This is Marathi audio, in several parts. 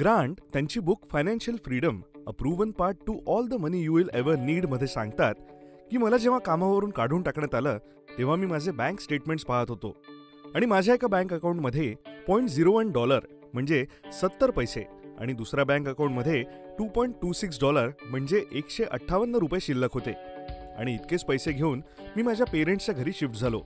ग्रांट त्यांची book financial freedom a proven path to all the money you will ever need मध्ये सांगतात की मला जेव्हा कामावरून काढून टाकण्यात आलं तेव्हा मी माझे बँक स्टेटमेंट्स पाहत होतो आणि माझ्या एका बँक अकाउंटमध्ये $0.01 म्हणजे 70 पैसे आणि दुसऱ्या बँक अकाउंटमध्ये $2.26 म्हणजे ₹158 शिल्लक होते आणि इतकेच पैसे घेऊन मी माझ्या पेरेंट्सच्या घरी शिफ्ट झालो.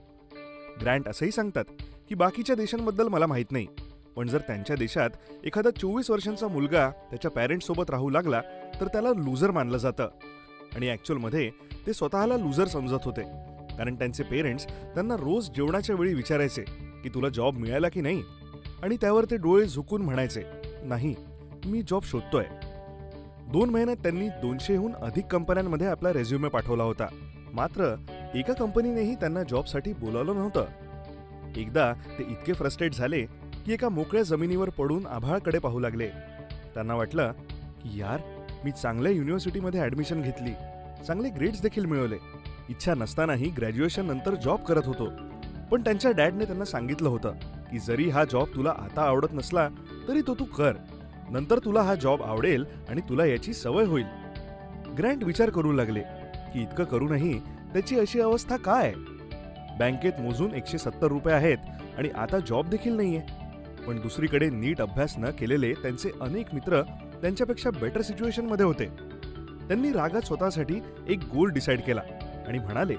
ग्रँट असंही सांगतात की बाकीच्या देशांबद्दल मला माहीत नाही, पण जर त्यांच्या देशात एखादा 24 वर्षांचा मुलगा त्याच्या पॅरेंट्ससोबत राहू लागला तर त्याला लूजर मानलं जातं आणि ॲक्च्युअलमध्ये ते स्वतःला लूजर समजत होते, कारण त्यांचे पेरेंट्स त्यांना रोज जेवणाच्या वेळी विचारायचे की तुला जॉब मिळाला की नाही आणि त्यावर ते डोळे झुकून म्हणायचे, नाही, मी जॉब शोधतोय. 2 महिन्यात त्यांनी 200हून अधिक कंपन्यांमध्ये आपला रेझ्युमे पाठवला होता, मात्र एका कंपनीनेही त्यांना जॉबसाठी बोलावलं नव्हतं. एकदा ते इतके फ्रस्ट्रेट झाले की एका मोकळ्या जमिनीवर पडून आभाळाकडे पाहू लागले. त्यांना वाटलं की यार, मी चांगल्या युनिव्हर्सिटीमध्ये ॲडमिशन घेतली, चांगले ग्रेड्स देखील मिळवले, इच्छा नसतानाही ग्रॅज्युएशन नंतर जॉब करत होतो, पण त्यांच्या डॅडने त्यांना सांगितलं होतं की जरी हा जॉब तुला आता आवडत नसला तरी तो तू कर, नंतर तुला हा जॉब आवडेल आणि तुला याची सवय होईल. ग्रँट विचार करू लागले की इतकं करूनही त्याची अशी अवस्था काय? बँकेत मोजून ₹170 आहेत आणि आता जॉब देखील नाहीये. पण दुसरीकडे नीट अभ्यास न केलेले त्यांचे अनेक मित्र त्यांच्यापेक्षा बेटर सिच्युएशनमध्ये होते. त्यांनी रागात स्वतःसाठी एक गोल डिसाईड केला आणि म्हणाले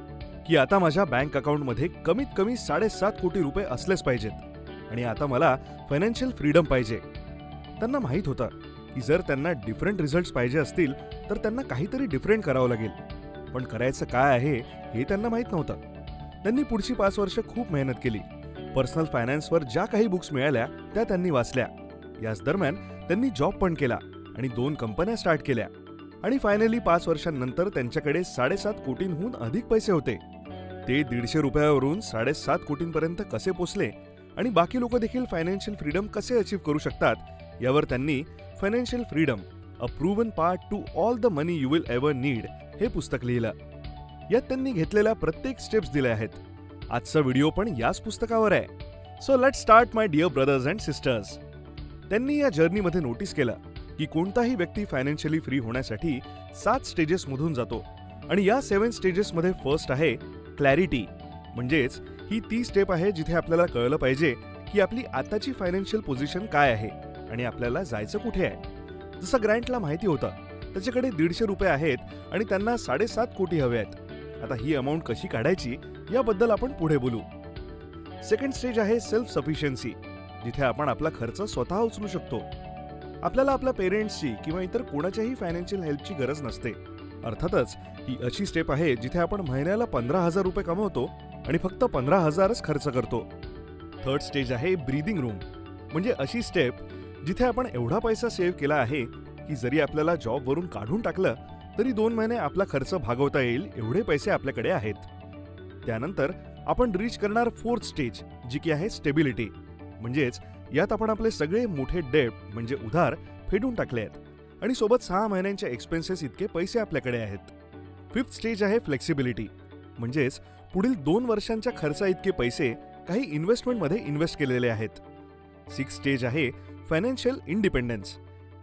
की आता माझ्या बँक अकाउंटमध्ये कमीत कमी ₹7.5 कोटी असलेच पाहिजेत आणि आता मला फायनान्शियल फ्रीडम पाहिजे. त्यांना माहीत होतं की जर त्यांना डिफरंट रिझल्ट्स पाहिजे असतील तर त्यांना काहीतरी डिफरंट करावं लागेल, पण करायचं काय आहे हे त्यांना माहीत नव्हतं. त्यांनी पुढची 5 वर्ष खूप मेहनत केली. पर्सनल फायनान्सवर ज्या काही बुक्स मिळाल्या त्या त्यांनी वाचल्या. याच दरम्यान त्यांनी जॉब पण केला आणि 2 कंपन्या स्टार्ट केल्या आणि फायनली 5 वर्षांनंतर त्यांच्याकडे 7.5 कोटींहून अधिक पैसे होते. ते ₹150 वरून 7.5 कोटींपर्यंत कसे पोचले आणि बाकी लोक देखील फायनान्शियल फ्रीडम कसे अचीव्ह करू शकतात यावर त्यांनी financial freedom a proven path to all the money you will ever need हे पुस्तक लिहिलं. यात त्यांनी घेतलेल्या प्रत्येक स्टेप्स दिल्या आहेत. आजचा व्हिडिओ पण याच पुस्तकावर आहे. So let's start my dear brothers and sisters. त्यांनी या जर्नीमध्ये नोटीस केलं की कोणताही व्यक्ती फायनान्शियली फ्री होण्यासाठी 7 स्टेजेसमधून जातो आणि या 7 स्टेजेसमध्ये फर्स्ट आहे क्लॅरिटी. म्हणजेच ही ती स्टेप आहे जिथे आपल्याला कळलं पाहिजे की आपली आताची फायनान्शियल पोझिशन काय आहे आणि आपल्याला जायचं कुठे आहे. जसं ग्रँटला माहिती होतं त्याच्याकडे ₹150 आहेत आणि त्यांना 7.5 कोटी हवे आहेत. आता ही अमाऊंट कशी काढायची याबद्दल आपण पुढे बोलू. सेकंड स्टेज आहे सेल्फ सफिशियन्सी, जिथे आपण आपला खर्च स्वतः उचलू शकतो. आपल्याला आपल्या पेरेंट्सची किंवा इतर कोणाच्याही फायनान्शियल हेल्पची गरज नसते. अर्थातच ही अशी स्टेप आहे जिथे आपण महिन्याला ₹15,000 कमवतो आणि फक्त 15,000च खर्च करतो. थर्ड स्टेज आहे ब्रीदिंग रूम, म्हणजे अशी स्टेप जिथे आपण एवढा पैसा सेव्ह केला आहे की जरी आपल्याला जॉबवरून काढून टाकलं तरी 2 महिने आपला खर्च भागवता येईल एवढे पैसे आपल्याकडे आहेत. त्यानंतर आपण रीच करणार फोर्थ स्टेज, जी की आहे स्टेबिलिटी. म्हणजेच यात आपण आपले सगळे मोठे डेब्ट म्हणजे उधार फेडून टाकले आहेत आणि सोबत 6 महिन्यांच्या एक्सपेन्सेस इतके पैसे आपल्याकडे आहेत. फिफ्थ स्टेज आहे फ्लेक्सिबिलिटी. म्हणजेच पुढील 2 वर्षांच्या खर्चा इतके पैसे काही इन्व्हेस्टमेंटमध्ये इन्व्हेस्ट केलेले आहेत. सिक्स्थ स्टेज आहे फायनान्शियल इंडिपेंडन्स.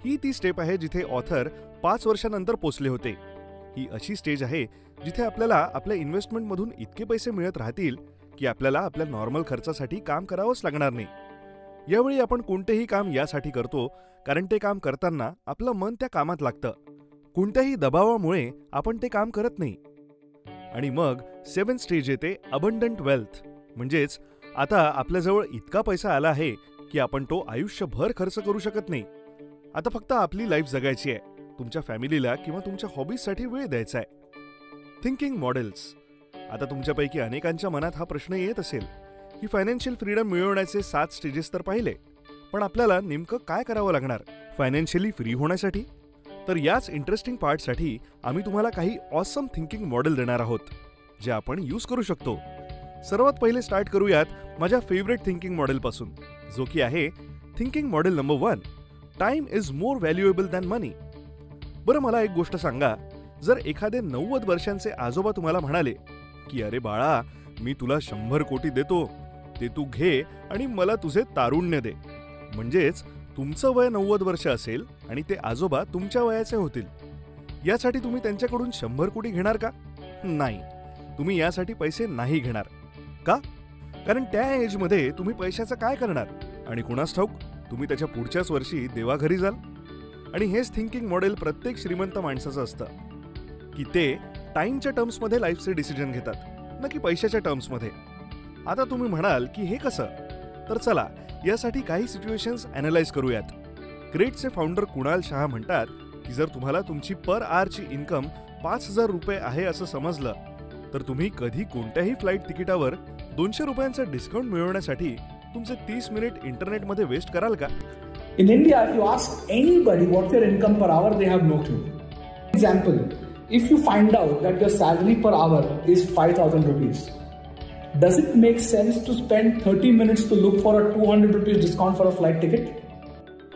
ही ती स्टेप आहे जिथे ऑथर 5 वर्षांनंतर पोचले होते. ही अशी स्टेज आहे जिथे आपल्याला आपल्या इन्व्हेस्टमेंटमधून इतके पैसे मिळत राहतील की आपल्याला आपल्या नॉर्मल खर्चासाठी काम करावंच लागणार नाही. यावेळी आपण कोणतेही काम यासाठी करतो कारण ते काम करताना आपलं मन त्या कामात लागतं. कोणत्याही दबावामुळे आपण ते काम करत नाही. आणि मग 7th स्टेज येते अबंडंट वेल्थ. म्हणजेच आता आपल्याजवळ इतका पैसा आला आहे की आपण तो आयुष्यभर खर्च करू शकत नाही. आता फक्त आपली लाईफ जगायची आहे. तुमच्या फॅमिलीला किंवा तुमच्या हॉबीजसाठी वेळ द्यायचा आहे. Thinking models. आता तुमच्यापैकी अनेकांच्या मनात हा प्रश्न येत असेल की फायनान्शियल फ्रीडम मिळवण्याचे 7 स्टेजेस तर पाहिले, पण आपल्याला नेमकं काय करावं लागणार फायनान्शियली फ्री होण्यासाठी? तर याच इंटरेस्टिंग पार्टसाठी आम्ही तुम्हाला काही ऑसम थिंकिंग मॉडेल देणार आहोत जे आपण यूज करू शकतो. सर्वात पहिले स्टार्ट करूयात माझ्या फेवरेट थिंकिंग मॉडेलपासून, जो की आहे thinking model number 1. Time is more valuable than money. बरं, मला एक गोष्ट सांगा. जर एखादे 90 वर्षांचे आजोबा तुम्हाला म्हणाले की अरे बाळा, मी तुला 100 कोटी देतो, ते तू घे आणि मला तुझे तारुण्य दे, म्हणजेच तुमचं वय 90 वर्ष असेल आणि ते आजोबा तुमच्या वयाचे होतील, यासाठी तुम्ही त्यांच्याकडून 100 कोटी घेणार का? नाही, तुम्ही यासाठी पैसे नाही घेणार. का? कारण त्या एजमध्ये तुम्ही पैशाचं काय करणार आणि कुणास ठाऊक तुम्ही त्याच्या पुढच्याच वर्षी देवाघरी जाल. आणि हेच थिंकिंग मॉडेल प्रत्येक श्रीमंत माणसाचं असतं की ते टाइमच्या टर्म्समध्ये लाईफचे डिसिजन घेतात, ना की पैशाच्या टर्म्समध्ये. आता तुम्ही म्हणाल की हे कसं? तर चला यासाठी काही सिच्युएशन्स अॅनालाइज करूयात. क्रेटचे फाउंडर कुणाल शहा म्हणतात की जर तुम्हाला तुमची पर आवरची इन्कम 5,000 रुपये आहे असं समजलं तर तुम्ही कधी कोणत्याही फ्लाईट तिकिटावर 200 रुपयांचं डिस्काउंट मिळवण्यासाठी तुमचे 30 मिनिट इंटरनेटमध्ये वेस्ट कराल का? In India, if you ask anybody what's your income per hour, they have no clue. Example, if you find out that your salary per hour is 5,000 rupees, does it make sense to spend 30 minutes to look for a 200 rupees discount for a flight ticket?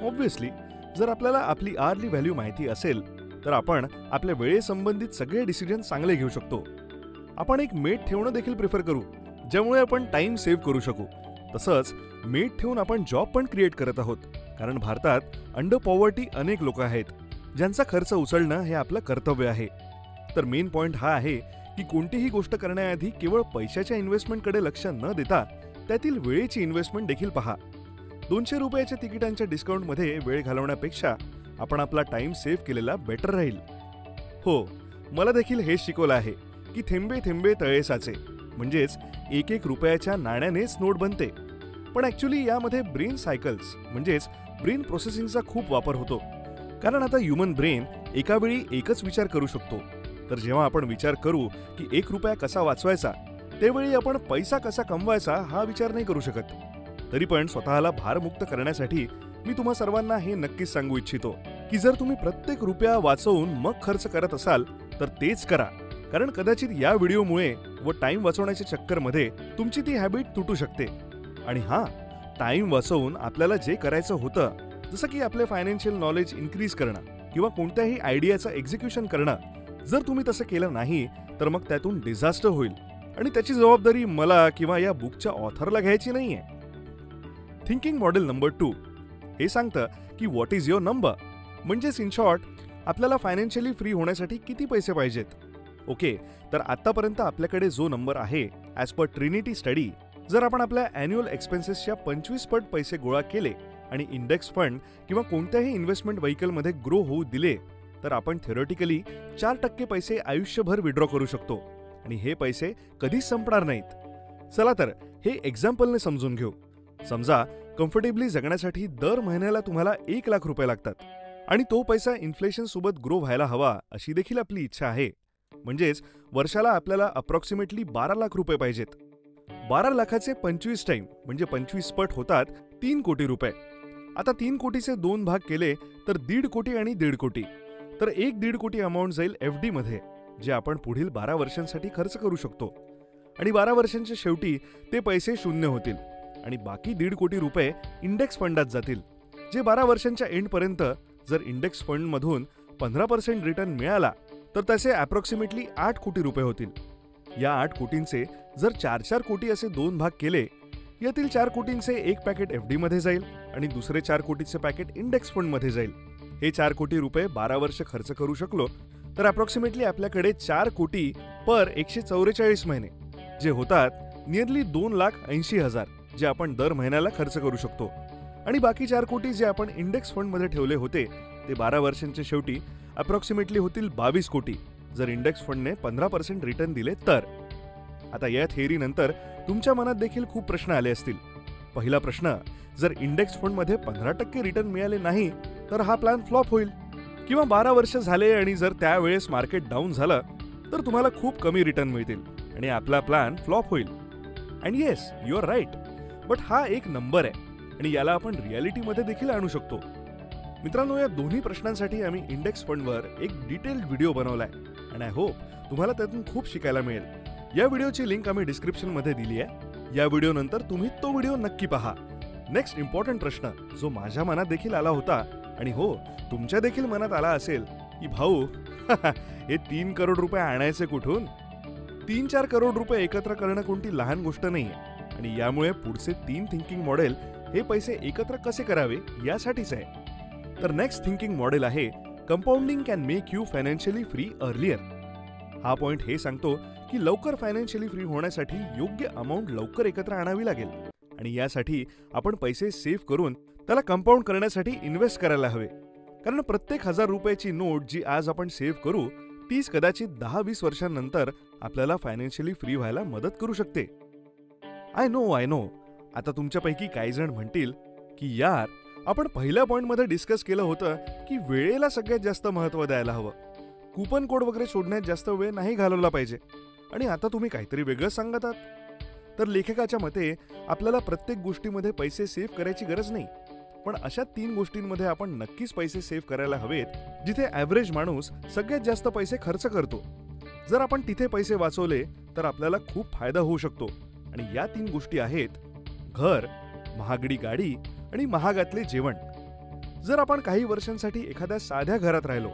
Obviously जर आपल्याला आपली आर्ली व्हॅल्यू माहिती असेल तर आपण आपल्या वेळेसंबंधित सगळे डिसिजन चांगले घेऊ शकतो. आपण एक मेट ठेवणं देखील प्रिफर करू ज्यामुळे आपण टाइम सेव्ह करू शकू. तसंच मेट ठेवून आपण जॉब पण क्रिएट करत आहोत, कारण भारतात अंडर पॉवर्टी अनेक लोक आहेत ज्यांचा खर्च उचलणं हे आपलं कर्तव्य आहे. तर मेन पॉइंट हा आहे की कोणतीही गोष्ट करण्याआधी केवळ पैशाच्या इन्व्हेस्टमेंटकडे लक्ष न देता त्यातील वेळेची इन्व्हेस्टमेंट देखील पहा. 200 रुपयाच्या तिकिटांच्या डिस्काउंटमध्ये वेळ घालवण्यापेक्षा आपण आपला टाइम सेव्ह केलेला बेटर राहील. हो, मला देखील हेच शिकवलं आहे की थेंबे थेंबे तळे साचे, म्हणजेच 1-1 रुपयाच्या नाण्यानेच नोट बनते. पण ॲक्च्युली यामध्ये ब्रेन सायकल्स म्हणजेच ब्रेन प्रोसेसिंगचा खूप वापर होतो. कारण आता ह्युमन ब्रेन एका वेळी एकच विचार करू शकतो. तर जेव्हा आपण विचार करू की 1 रुपया कसा वाचवायचा, त्यावेळी आपण पैसा कसा कमवायचा हा विचार नाही करू शकत. तरी पण स्वतःला भारमुक्त करण्यासाठी मी तुम्हा सर्वांना हे नक्कीच सांगू इच्छितो की जर तुम्ही प्रत्येक रुपया वाचवून मग खर्च करत असाल तर तेच करा. कारण कदाचित या व्हिडिओमुळे व टाइम वाचवण्याच्या चक्करमध्ये तुमची ती हॅबिट तुटू शकते. आणि हां, टाइम वाचवून आपल्याला जे करायचं होतं, जसं की आपले फायनान्शियल नॉलेज इन्क्रीज करणं किंवा कोणत्याही आयडियाचं एक्झिक्युशन करणं, जर तुम्ही तसं केलं नाही तर मग त्यातून डिझास्टर होईल आणि त्याची जबाबदारी मला किंवा या बुकच्या ऑथरला घ्यायची नाहीये. थिंकिंग मॉडेल नंबर 2 हे सांगतं की व्हॉट इज युअर नंबर, म्हणजेच इन शॉर्ट आपल्याला फायनान्शियली फ्री होण्यासाठी किती पैसे पाहिजेत. ओके, तर आतापर्यंत आपल्याकडे जो नंबर आहे ॲज पर ट्रिनिटी स्टडी, जर आपण आपल्या ॲन्युअल एक्सपेन्सेसच्या 25 पट पैसे गोळा केले आणि इंडेक्स फंड किंवा कोणत्याही इन्व्हेस्टमेंट व्हेकलमध्ये ग्रो होऊ दिले तर आपण थेरोटिकली 4% पैसे आयुष्यभर विड्रॉ करू शकतो आणि हे पैसे कधीच संपणार नाहीत. चला तर हे एक्झाम्पलने समजून घेऊ. समजा कम्फर्टेबली जगण्यासाठी दर महिन्याला तुम्हाला 1 लाख रुपये लागतात आणि तो पैसा इन्फ्लेशन सोबत ग्रो व्हायला हवा अशी देखील आपली इच्छा आहे. म्हणजेच वर्षाला आपल्याला अप्रॉक्सिमेटली 12 लाख रुपये पाहिजेत. 12 लाखाचे 25 टाइम म्हणजे 25 पट होतात 3 कोटी रुपये. आता 3 कोटीचे 2 भाग केले तर 1.5 कोटी आणि 1.5 कोटी, तर 1.5 कोटी अमाऊंट जाईल FD मध्ये, जे आपण पुढील 12 वर्षांसाठी खर्च करू शकतो. आणि 12 वर्षांच्या शेवटी ते पैसे शून्य होतील आणि बाकी 1.5 कोटी रुपये इंडेक्स फंडात जातील, जे 12 वर्षांच्या एंडपर्यंत जर इंडेक्स फंडमधून 15% रिटर्न मिळाला तर त्याचे अप्रॉक्सिमेटली 8 कोटी रुपये होतील. या 8 कोटींचे जर 4-4 कोटी असे 2 भाग केले, यातील 4 कोटींचे एक पॅकेट FD मध्ये जाईल आणि दुसरे 4 कोटीचे पॅकेट इंडेक्स फंडमध्ये जाईल. हे 4 कोटी रुपये 12 वर्ष खर्च करू शकलो तर अप्रॉक्सिमेटली आपल्याकडे 4 कोटी पर 144 महिने, जे होतात नियरली 2,80,000, जे आपण दर महिन्याला खर्च करू शकतो. आणि बाकी 4 कोटी जे आपण इंडेक्स फंडमध्ये ठेवले होते ते 12 वर्षांच्या शेवटी अप्रॉक्सिमेटली होतील 22 कोटी, जर इंडेक्स फंडने 15% रिटर्न दिले तर. आता या थेअरी नंतर तुमच्या मनात देखील खूप प्रश्न आले असतील. पहिला प्रश्न, जर इंडेक्स फंडमध्ये 15% रिटर्न मिळाले नाही तर हा प्लॅन फ्लॉप होईल, किंवा 12 वर्ष झाले आणि जर त्यावेळेस मार्केट डाऊन झालं तर तुम्हाला खूप कमी रिटर्न मिळतील आणि आपला प्लॅन फ्लॉप होईल. And yes, you are right, but हा एक नंबर आहे आणि याला आपण रियालिटीमध्ये देखील आणू शकतो. मित्रांनो, या दोन्ही प्रश्नांसाठी आम्ही इंडेक्स फंडवर एक डिटेल्ड व्हिडिओ बनवलाय आणि आय होप तुम्हाला त्यातून खूप शिकायला मिळेल. या व्हिडिओची लिंक आम्ही डिस्क्रिप्शनमध्ये दिली आहे. या व्हिडिओ नंतर तुम्ही तो व्हिडिओ नक्की पहा. नेक्स्ट इम्पॉर्टंट प्रश्न जो माझ्या मनात देखील आला होता आणि हो, तुमच्या देखील मनात आला असेल की भाऊ हे 3 करोड रुपये आणायचे कुठून? 3-4 करोड रुपये एकत्र करणं कोणती लहान गोष्ट नाहीये आणि यामुळे पुढचे 3 थिंकिंग मॉडेल हे पैसे एकत्र कसे करावे यासाठीच आहे. तर नेक्स्ट थिंकिंग मॉडेल आहे compounding can make you financially free earlier. हा पॉइंट हे सांगतो की लवकर फायनान्शियली फ्री होण्यासाठी योग्य अमाऊंट लवकर एकत्र आणावी लागेल आणि यासाठी आपण पैसे सेव्ह करून त्याला कंपाऊंड करण्यासाठी इन्व्हेस्ट करायला हवे. कारण प्रत्येक 1000 रुपयाची नोट जी आज आपण सेव्ह करू तीच कदाचित 10-20 वर्षांनंतर आपल्याला फायनान्शियली फ्री व्हायला मदत करू शकते. आय नो आता तुमच्यापैकी काही जण म्हणतील की यार, आपण पहिल्या पॉइंटमध्ये डिस्कस केलं होतं की वेळेला सगळ्यात जास्त महत्त्व द्यायला हवं, कुपन कोड वगैरे शोधण्यात जास्त वेळ नाही घालवला पाहिजे, आणि आता तुम्ही काहीतरी वेगळं सांगत आहात. तर लेखकाच्या मते आपल्याला प्रत्येक गोष्टीमध्ये पैसे सेव्ह करायची गरज नाही, पण अशा 3 गोष्टींमध्ये आपण नक्कीच पैसे सेव्ह करायला हवेत जिथे ॲव्हरेज माणूस सगळ्यात जास्त पैसे खर्च करतो. जर आपण तिथे पैसे वाचवले तर आपल्याला खूप फायदा होऊ शकतो. आणि या 3 गोष्टी आहेत घर, महागडी गाडी आणि महागातले जेवण. जर आपण काही वर्षांसाठी एखाद्या साध्या घरात राहिलो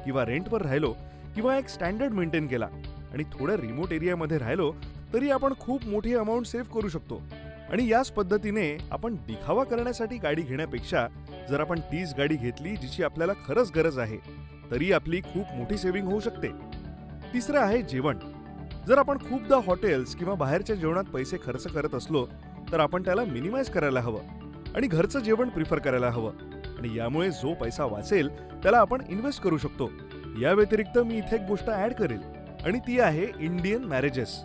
किंवा रेंटवर राहिलो किंवा एक स्टँडर्ड मेंटेन केला आणि थोड्या रिमोट एरियामध्ये राहिलो तरी आपण खूप मोठी अमाऊंट सेव्ह करू शकतो. आणि याच पद्धतीने आपण दिखावा करण्यासाठी गाडी घेण्यापेक्षा जर आपण तीच गाडी घेतली जिची आपल्याला खरंच गरज आहे तरी आपली खूप मोठी सेव्हिंग होऊ शकते. तिसरं आहे जेवण. जर आपण खूपदा हॉटेल्स किंवा बाहेरच्या जेवणात पैसे खर्च करत असलो तर आपण त्याला मिनिमाइज करायला हवं आणि घरचं जेवण प्रिफर करायला हवं. आणि यामुळे जो पैसा वाचेल त्याला आपण इन्व्हेस्ट करू शकतो. या व्यतिरिक्त मी इथे एक गोष्ट ऍड करेल आणि ती आहे इंडियन मॅरेजेस.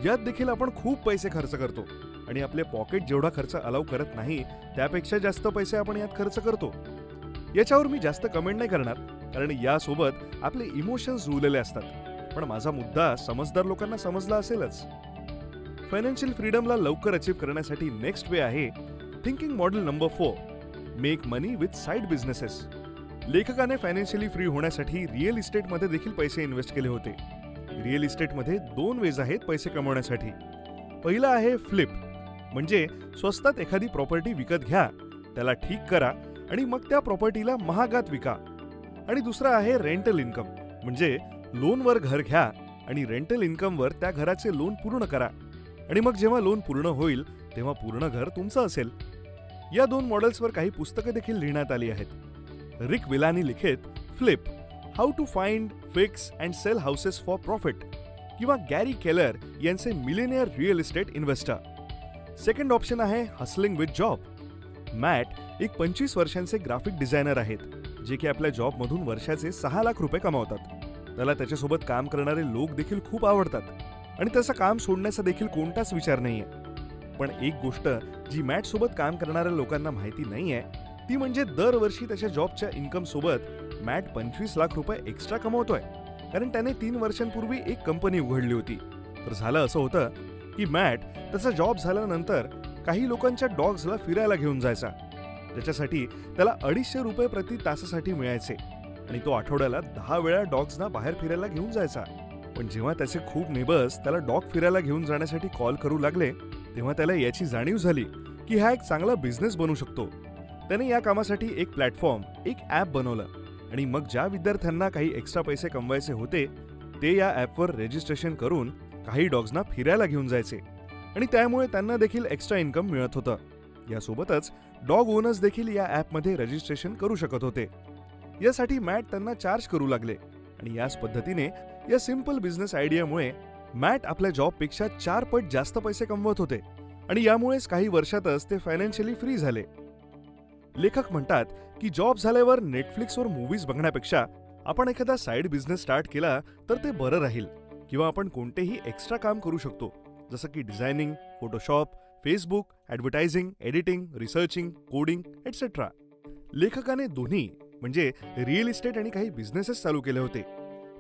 यात देखील आपण खूप पैसे खर्च करतो आणि आपले पॉकेट जेवढा खर्च अलाव करत नाही त्यापेक्षा जास्त पैसे आपण यात खर्च करतो. याच्यावर मी जास्त कमेंट नाही करणार कारण यासोबत आपले इमोशन्स जुळलेले असतात, पण माझा मुद्दा समजदार लोकांना समजला असेलच. फायनान्शियल फ्रीडमला लवकर अचीव्ह करण्यासाठी नेक्स्ट वे आहे thinking model number 4, make money with side businesses. लेखकाने फायनान्शियली फ्री होण्यासाठी रिअल इस्टेटमध्ये देखील पैसे इन्व्हेस्ट केले होते. रिअल इस्टेटमध्ये 2 वेज आहेत पैसे कमवण्यासाठी. पहिला आहे फ्लिप, म्हणजे स्वस्तात एखादी प्रॉपर्टी विकत घ्या, त्याला ठीक करा आणि मग त्या प्रॉपर्टीला महागात विका. आणि दुसरा आहे रेंटल इन्कम, म्हणजे लोनवर घर घ्या आणि रेंटल इन्कमवर त्या घराचे लोन पूर्ण करा आणि मग जेव्हा लोन पूर्ण होईल तेव्हा पूर्ण घर तुमचं असेल. या 2 मॉडेल्सवर काही पुस्तकं देखील लिहिण्यात आली आहेत. रिक विलानी लिखित flip, how to find, fix and sell houses for profit किंवा गॅरी केलर यांचे millionaire real estate investor. Second option आहे हसलिंग विथ जॉब. मॅट एक 25 वर्षांचे ग्राफिक डिझायनर आहेत जे की आपल्या जॉबमधून वर्षाचे 6 लाख रुपये कमावतात. त्याला त्याच्यासोबत काम करणारे लोक देखील खूप आवडतात आणि त्याचं काम सोडण्याचा देखील कोणताच विचार नाहीये. पण एक गोष्ट जी मॅट सोबत काम करणाऱ्या लोकांना माहिती नाहीये ती म्हणजे दरवर्षी त्याच्या जॉबच्या इन्कम सोबत मॅट 25 लाख रुपये एक्स्ट्रा कमवतोय, कारण त्याने 3 वर्षांपूर्वी एक कंपनी उघडली होती. तर झालं असं होतं की मॅट त्याचा जॉब झाल्यानंतर काही लोकांच्या डॉग्सला फिरायला घेऊन जायचा, ज्याच्यासाठी त्याला 250 रुपये प्रति तासासाठी मिळायचे आणि तो आठवड्याला 10 वेळा डॉग्सना बाहेर फिरायला घेऊन जायचा. पण जेव्हा त्याचे खूप नेबर्स त्याला डॉग फिरायला घेऊन जाण्यासाठी कॉल करू लागले तेव्हा त्याला याची जाणीव झाली की हा एक चांगला बिझनेस बनू शकतो. त्याने या कामासाठी एक प्लॅटफॉर्म, एक ॲप बनवलं आणि मग ज्या विद्यार्थ्यांना काही एक्स्ट्रा पैसे कमवायचे होते ते या ॲपवर रजिस्ट्रेशन करून काही डॉग्सना फिरायला घेऊन जायचे आणि त्यामुळे त्यांना देखील एक्स्ट्रा इन्कम मिळत होतं. यासोबतच डॉग ओनर्स देखील या ॲपमध्ये रजिस्ट्रेशन करू शकत होते. यासाठी मॅट त्यांना चार्ज करू लागले आणि याच पद्धतीने या सिंपल बिझनेस आयडियामुळे मॅट आपल्या जॉबपेक्षा 4 पट जास्त पैसे कमवत होते आणि यामुळेच काही वर्षातच ते फायनान्शियली फ्री झाले. लेखक म्हणतात की जॉब झाल्यावर नेटफ्लिक्सवर मूव्हीज बघण्यापेक्षा आपण एखादा साइड बिझनेस स्टार्ट केला तर ते बरं राहील, किंवा आपण कोणतेही एक्स्ट्रा काम करू शकतो जसं की designing, Photoshop, Facebook, advertising, editing, researching, coding etcetera. लेखकाने दोन्ही म्हणजे रिअल इस्टेट आणि काही बिझनेसेस चालू केले होते.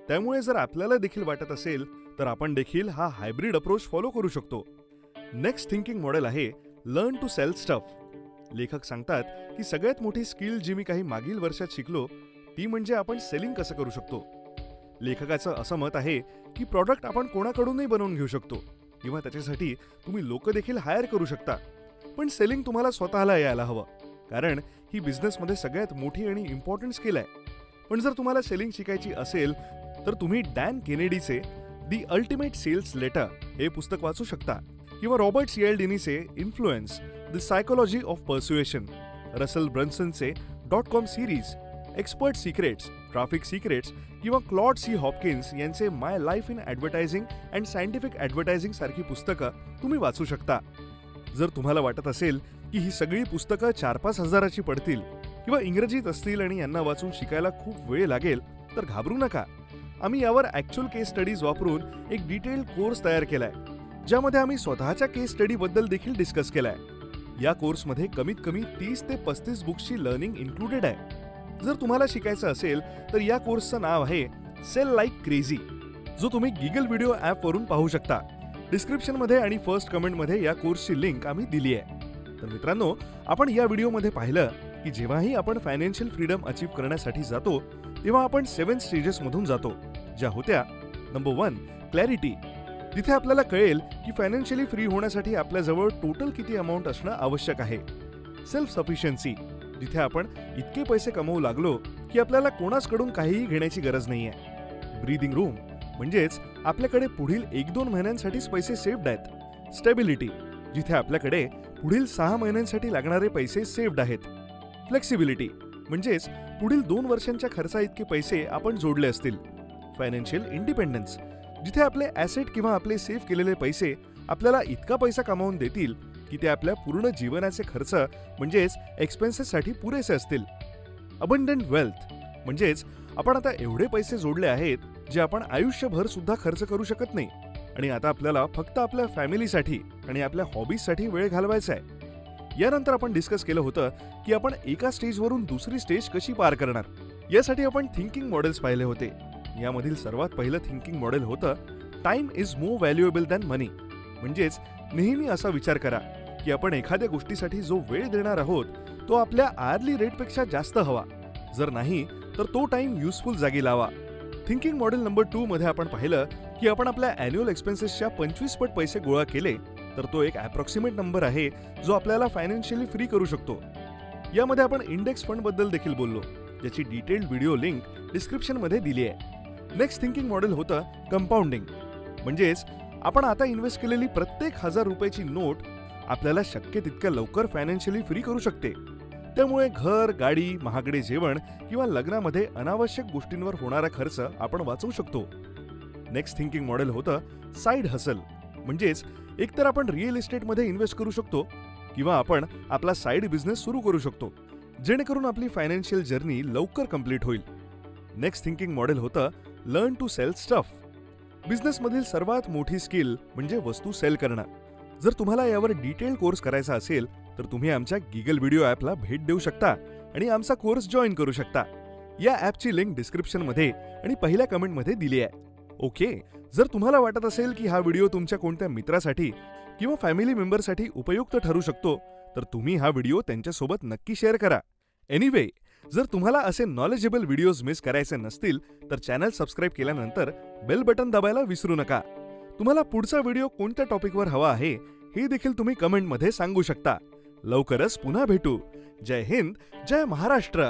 त्यामुळे जर आपल्याला देखील वाटत असेल तर आपण देखील हा हायब्रिड अप्रोच फॉलो करू शकतो. नेक्स्ट थिंकिंग मॉडेल आहे लर्न टू सेल स्टफ. लेखक सांगतात की सगळ्यात मोठी स्किल जी मी काही मागील वर्षात शिकलो ती म्हणजे आपण सेलिंग कसं करू शकतो. लेखकाचं असं मत आहे की प्रॉडक्ट आपण कोणाकडूनही बनवून घेऊ शकतो किंवा त्याच्यासाठी तुम्ही लोक देखील हायर करू शकता, पण सेलिंग तुम्हाला स्वतःला यायला हवं, कारण ही बिझनेसमध्ये सगळ्यात मोठी आणि इम्पॉर्टंट स्किल आहे. पण जर तुम्हाला सेलिंग शिकायची असेल तर तुम्ही डॅन केनेडीचे दी अल्टिमेट सेल्स लेटर हे पुस्तक वाचू शकता किंवा रॉबर्ट सिएल्डिनीचे influence the psychology of persuasion, Russell ब्रन्सनचे .com series, expert secrets, traffic secrets किंवा क्लॉड सी हॉपकिन्स यांचे my life in advertising and scientific advertising सारखी पुस्तकं तुम्ही वाचू शकता. जर तुम्हाला वाटत असेल की ही सगळी पुस्तकं 4-5 हजाराची पडतील किंवा इंग्रजीत असतील आणि यांना वाचून शिकायला खूप वेळ लागेल, तर घाबरू नका. आम्ही यावर ॲक्च्युअल केस स्टडीज वापरून एक डिटेल्ड कोर्स तयार केलाय, ज्यामध्ये आम्ही स्वतःच्या केस स्टडी बद्दल देखील डिस्कस केलाय. या कोर्समध्ये कमीत कमी 30 ते 35 बुक्सची लर्निंग इन्क्लुडेड आहे. जर तुम्हाला शिकायचं असेल तर या कोर्सचं नाव आहे सेल लाईक क्रेझी, जो तुम्ही गिगल व्हिडिओ ॲपवरून पाहू शकता. डिस्क्रिप्शनमध्ये आणि फर्स्ट कमेंटमध्ये या कोर्सची लिंक आम्ही दिली आहे. तर मित्रांनो, आपण या व्हिडिओमध्ये पाहिलं की जेव्हाही आपण फायनान्शियल फ्रीडम अचीव करण्यासाठी जातो तेव्हा आपण 7 स्टेजेसमधून जातो, ज्या होत्या नंबर 1 क्लॅरिटी, जिथे आपल्याला कळेल की फायनान्शियली फ्री होण्यासाठी आपल्याजवळ टोटल किती अमाऊंट असणं आवश्यक आहे. सेल्फ सफिशियन्सी, जिथे आपण इतके पैसे कमवू लागलो की आपल्याला कोणाकडून काहीही घेण्याची गरज नाहीये. ब्रीदिंग रूम, म्हणजेच आपल्याकडे पुढील 1-2 महिन्यांसाठीच पैसे सेव्ड आहेत. स्टेबिलिटी, जिथे आपल्याकडे पुढील 6 महिन्यांसाठी लागणारे पैसे सेव्ड आहेत. फ्लेक्सिबिलिटी, म्हणजेच पुढील 2 वर्षांच्या खर्चा इतके पैसे आपण जोडले असतील. फायनान्शियल इंडिपेंडन्स, जिथे आपले ॲसेट किंवा आपले सेव्ह केलेले पैसे आपल्याला इतका पैसा कमावून देतील की ते आपल्या पूर्ण जीवनाचे खर्च म्हणजेच एक्सपेन्सेससाठी पुरेसे असतील. अबंडंट वेल्थ, म्हणजेच आपण आता एवढे पैसे जोडले आहेत जे आपण आयुष्यभर सुद्धा खर्च करू शकत नाही आणि आता आपल्याला फक्त आपल्या फॅमिलीसाठी आणि आपल्या हॉबीजसाठी वेळ घालवायचा आहे. यानंतर आपण डिस्कस केलं होतं की आपण एका स्टेजवरून दुसरी स्टेज कशी पार करणार. यासाठी आपण थिंकिंग मॉडेल्स पाहिले होते. यामधील सर्वात पहिलं थिंकिंग मॉडेल होतं time is more valuable than money, म्हणजेच नेहमी असा विचार करा की आपण एखाद्या गोष्टीसाठी जो वेळ देणार आहोत तो आपल्या आर्ली रेटपेक्षा जास्त हवा. जर नाही तर तो टाइम युजफुल जागी लावा. थिंकिंग मॉडेल नंबर 2 मध्ये आपण पाहिलं की आपण आपल्या ॲन्युअल एक्सपेन्सेसच्या 25 पट पैसे गोळा केले तर तो एक अप्रॉक्सिमेट नंबर आहे जो आपल्याला फायनान्शियली फ्री करू शकतो. यामध्ये आपण इंडेक्स फंड बद्दल देखील बोललो, ज्याची डिटेल्ड व्हिडिओ लिंक डिस्क्रिप्शनमध्ये दिली आहे. नेक्स्ट थिंकिंग मॉडेल होतं कंपाऊंडिंग, म्हणजेच आपण आता इन्व्हेस्ट केलेली प्रत्येक 1000 रुपयाची नोट आपल्याला शक्य तितक्या लवकर फायनान्शियली फ्री करू शकते. त्यामुळे घर, गाडी, महागडे जेवण किंवा लग्नामध्ये अनावश्यक गोष्टींवर होणारा खर्च आपण वाचवू शकतो. नेक्स्ट थिंकिंग मॉडेल होतं साईड हसल, म्हणजेच एकतर आपण रिअल इस्टेटमध्ये इन्व्हेस्ट करू शकतो किंवा आपण आपला साईड बिझनेस सुरू करू शकतो, जेणेकरून आपली फायनान्शियल जर्नी लवकर कंप्लीट होईल. नेक्स्ट थिंकिंग मॉडेल होतं लर्न टू सेल स्टफ. बिझनेसमधील सर्वात मोठी स्किल म्हणजे वस्तू सेल करणं. जर तुम्हाला यावर डिटेल कोर्स करायचा असेल तर तुम्ही आमच्या गिगल व्हिडिओ ॲपला भेट देऊ शकता आणि आमचा कोर्स जॉईन करू शकता. या ॲपची लिंक डिस्क्रिप्शनमध्ये आणि पहिल्या कमेंटमध्ये दिली आहे. ओके, जर तुम्हाला वाटत असेल की हा व्हिडिओ तुमच्या कोणत्या मित्रासाठी किंवा फॅमिली मेंबरसाठी उपयुक्त ठरू शकतो तर तुम्ही हा व्हिडिओ त्यांच्यासोबत नक्की शेअर करा. एनिवे, जर तुम्हाला असे नॉलेजेबल व्हिडिओज मिस करायचे नसतील तर चॅनल सबस्क्राईब केल्यानंतर बेल बटन दाबायला विसरू नका. तुम्हाला पुढचा व्हिडिओ कोणत्या टॉपिकवर हवा आहे हे देखील तुम्ही कमेंटमध्ये सांगू शकता. लवकरच पुन्हा भेटू. जय हिंद, जय महाराष्ट्र.